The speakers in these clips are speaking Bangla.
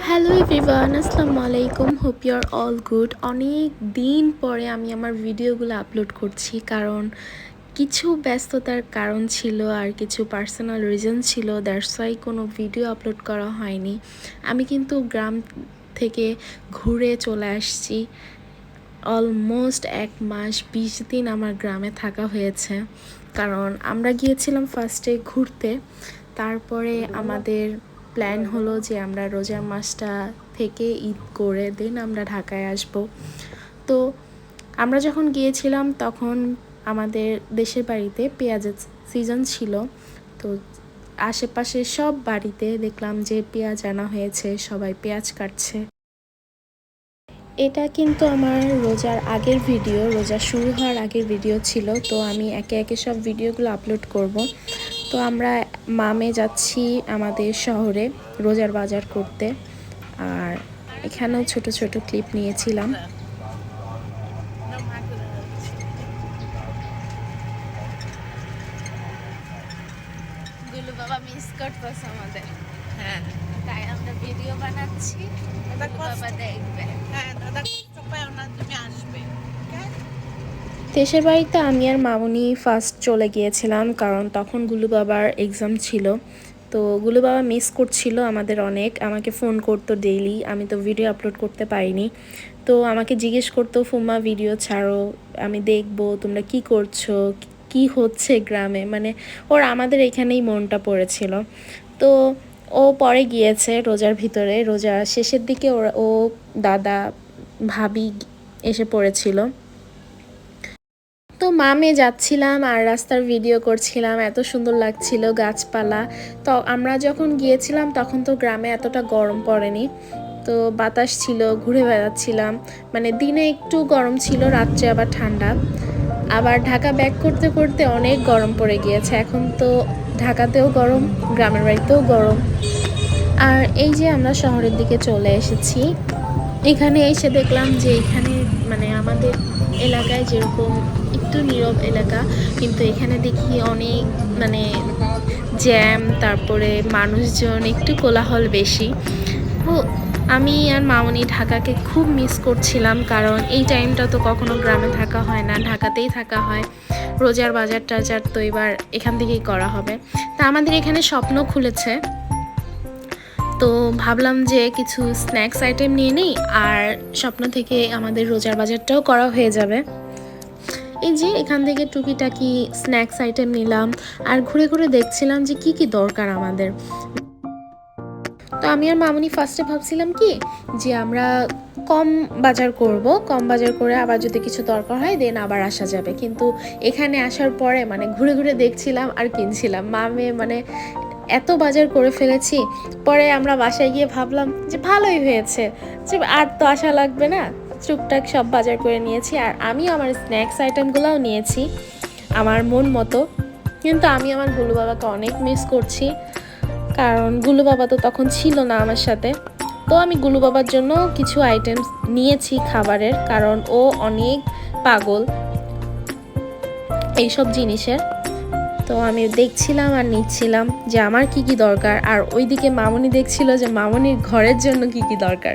হ্যালো এভরিওয়ান, আসসালামু আলাইকুম। Hope you are all good. অনেক দিন পরে আমি আমার ভিডিওগুলো আপলোড করছি, কারণ কিছু ব্যস্ততার কারণ ছিল আর কিছু পার্সোনাল রিজন ছিল, দ্যাটস ওয়াই কোনো ভিডিও আপলোড করা হয়নি। আমি কিন্তু গ্রাম থেকে ঘুরে চলে আসছি। অলমোস্ট 1 মাস 20 দিন আমার গ্রামে থাকা হয়েছে, কারণ আমরা গিয়েছিলাম ফার্স্টে ঘুরতে। তারপরে আমাদের প্ল্যান হলো যে আমরা রোজার মাসটা থেকে ঈদ করে দেন আমরা ঢাকায় আসব। তো আমরা যখন গিয়েছিলাম তখন আমাদের দেশের বাড়িতে পেঁয়াজের সিজন ছিল। তো আশেপাশে সব বাড়িতে দেখলাম যে পেঁয়াজ আনা হয়েছে, সবাই পেঁয়াজ কাটছে। এটা কিন্তু আমার রোজার আগের ভিডিও, রোজা শুরু হওয়ার আগের ভিডিও ছিল। তো আমি একে একে সব ভিডিওগুলো আপলোড করব। তো আমরা মামে যাচ্ছি আমাদের শহরে রোজার বাজার করতে, আর এখানেও ছোট ছোট ক্লিপ নিয়েছিলাম। গুলু বাবা মিস করতেছে আমাদের, হ্যাঁ, তাই আমরা ভিডিও বানাচ্ছি, বাবা দেখবে। হ্যাঁ দাদা, কষ্ট পাও না, তুমি আসবে। দেশের বাড়িতে আমি আর মামুনি ফার্স্ট চলে গিয়েছিলাম, কারণ তখন গুলু বাবার এক্সাম ছিল। তো গুলু বাবা মিস করছিল আমাদের অনেক, আমাকে ফোন করতো ডেইলি। আমি তো ভিডিও আপলোড করতে পারিনি, তো আমাকে জিজ্ঞেস করতো ফুম্মা ভিডিও ছাড়ো, আমি দেখবো তোমরা কি করছো, কি হচ্ছে গ্রামে। মানে ওর আমাদের এখানেই মনটা পড়েছিল। তো ও পরে গিয়েছে রোজার ভিতরে, রোজার শেষের দিকে ও দাদা ভাবি এসে পড়েছিল। তো মামে যাচ্ছিলাম আর রাস্তার ভিডিও করছিলাম, এত সুন্দর লাগছিল গাছপালা। তো আমরা যখন গিয়েছিলাম তখন তো গ্রামে এতটা গরম পড়েনি, তো বাতাস ছিল, ঘুরে বেড়াচ্ছিলাম। মানে দিনে একটু গরম ছিল, রাত্রে আবার ঠান্ডা। আবার ঢাকা ব্যাক করতে করতে অনেক গরম পড়ে গিয়েছে, এখন তো ঢাকাতেও গরম, গ্রামের বাড়িতেও গরম। আর এই যে আমরা শহরের দিকে চলে এসেছি। এখানে এসে দেখলাম যে এখানে মানে আমাদের এলাকায় যেরকম একটু নীরব এলাকা, কিন্তু এখানে দেখি অনেক মানে জ্যাম, তারপরে মানুষজন, একটু কোলাহল বেশি। তো আমি আর মামনি ঢাকাকে খুব মিস করছিলাম, কারণ এই টাইমটা তো কখনো গ্রামে থাকা হয় না, ঢাকাতেই থাকা হয়। রোজার বাজার টাজার তো এবার এখান থেকেই করা হবে। তা আমাদের এখানে স্বপ্ন খুলেছে, তো ভাবলাম যে কিছু স্ন্যাক্স আইটেম নিয়ে নিই, আর স্বপ্ন থেকে আমাদের রোজার বাজারটাও করা হয়ে যাবে। এই যে এখান থেকে টুকিটাকি স্ন্যাক্স আইটেম নিলাম, আর ঘুরে ঘুরে দেখছিলাম যে কি কি দরকার আমাদের। তো আমি আর মামুনি ফার্স্টে ভাবছিলাম কি যে আমরা কম বাজার করব, কম বাজার করে আবার যদি কিছু দরকার হয় দেন আবার আসা যাবে। কিন্তু এখানে আসার পরে মানে ঘুরে ঘুরে দেখছিলাম আর কিনছিলাম। মামে মানে এত বাজার করে ফেলেছি, পরে আমরা বাসায় গিয়ে ভাবলাম যে ভালোই হয়েছে, যে আর তো আসা লাগবে না, টুকটাক সব বাজার করে নিয়েছি। আর আমি আমার স্ন্যাক্স আইটেমগুলোও নিয়েছি আমার মন মতো। কিন্তু আমি আমার গুলু বাবাকে অনেক মিস করছি, কারণ গুলু বাবা তো তখন ছিল না আমার সাথে। তো আমি গুলু বাবার জন্য কিছু আইটেমস নিয়েছি খাবারের, কারণ ও অনেক পাগল এইসব জিনিসের। তো আমি দেখছিলাম আর নিচ্ছিলাম যে আমার কি কি দরকার, আর ওইদিকে মামনি দেখছিল যে মামনির ঘরের জন্য কি কি দরকার।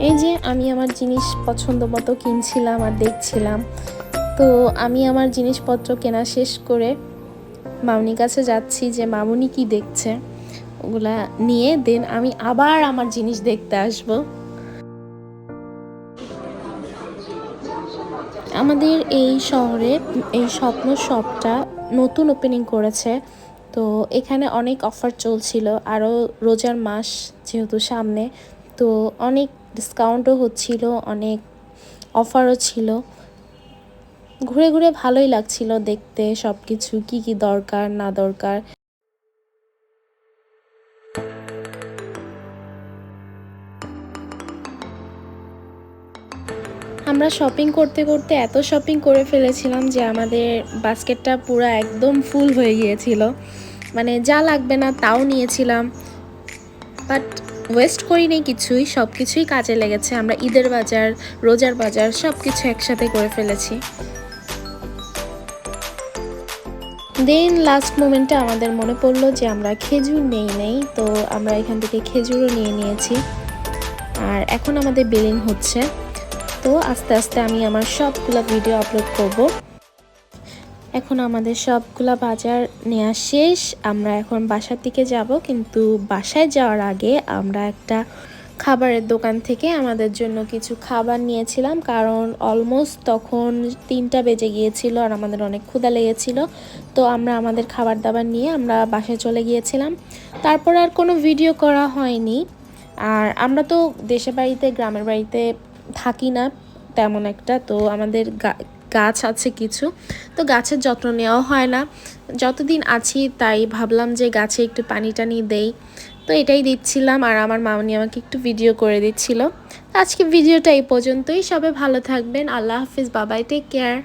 এই যে আমি আমার জিনিস পছন্দ মতো কিনছিলাম আর দেখছিলাম। তো আমি আমার জিনিসপত্র কেনা শেষ করে মামনির কাছে যাচ্ছি যে মামনি কি দেখছে, ওগুলা নিয়ে দেন আমি আবার আমার জিনিস দেখতে আসবো। আমাদের এই শহরে এই স্বপ্ন শপটা নতুন ওপেনিং করেছে। তো এখানে অনেক অফার চলছিল, আরও রোজার মাস যেহেতু সামনে, তো অনেক ডিসকাউন্টও হচ্ছিল, অনেক অফারও ছিল। ঘুরে ঘুরে ভালোই লাগছিল দেখতে সব কিছু, কী কী দরকার না দরকার। আমরা শপিং করতে করতে এত শপিং করে ফেলেছিলাম যে আমাদের বাস্কেটটা পুরো একদম ফুল হয়ে গিয়েছিল। মানে যা লাগবে না তাও নিয়েছিলাম, বাট ওয়েস্ট করি নেই কিছুই, সব কিছুই কাজে লেগেছে। আমরা ঈদের বাজার, রোজার বাজার সব কিছু একসাথে করে ফেলেছি। দেন লাস্ট মোমেন্টে আমাদের মনে পড়লো যে আমরা খেজুর নেই, তো আমরা এখান থেকে খেজুরও নিয়ে নিয়েছি। আর এখন আমাদের বিলিং হচ্ছে, তো আস্তে আস্তে আমি আমার সবগুলো ভিডিও আপলোড করব। এখন আমাদের সবগুলা বাজার নেওয়া শেষ, আমরা এখন বাসার দিকে যাব। কিন্তু বাসায় যাওয়ার আগে আমরা একটা খাবারের দোকান থেকে আমাদের জন্য কিছু খাবার নিয়েছিলাম, কারণ অলমোস্ট তখন 3টা বেজে গিয়েছিল আর আমাদের অনেক ক্ষুধা লেগেছিল। তো আমরা আমাদের খাবার দাবার নিয়ে আমরা বাসায় চলে গিয়েছিলাম। তারপর আর কোনো ভিডিও করা হয়নি। আর আমরা তো দেশের বাড়িতে, গ্রামের বাড়িতে থাকি না তেমন একটা, তো আমাদের গাছ আছে কিছু, তো গাছের যত্ন নেওয়া হয় না। যতদিন আছি তাই ভাবলাম যে গাছে একটু পানি টানি দেই, তো এটাই দিচ্ছিলাম। আর আমার মামনি আমাকে একটু ভিডিও করে দিচ্ছিল। আজকে ভিডিওটা এই পর্যন্তই। সবাই ভালো থাকবেন। আল্লাহ হাফিজ, বাবাই, টেক কেয়ার।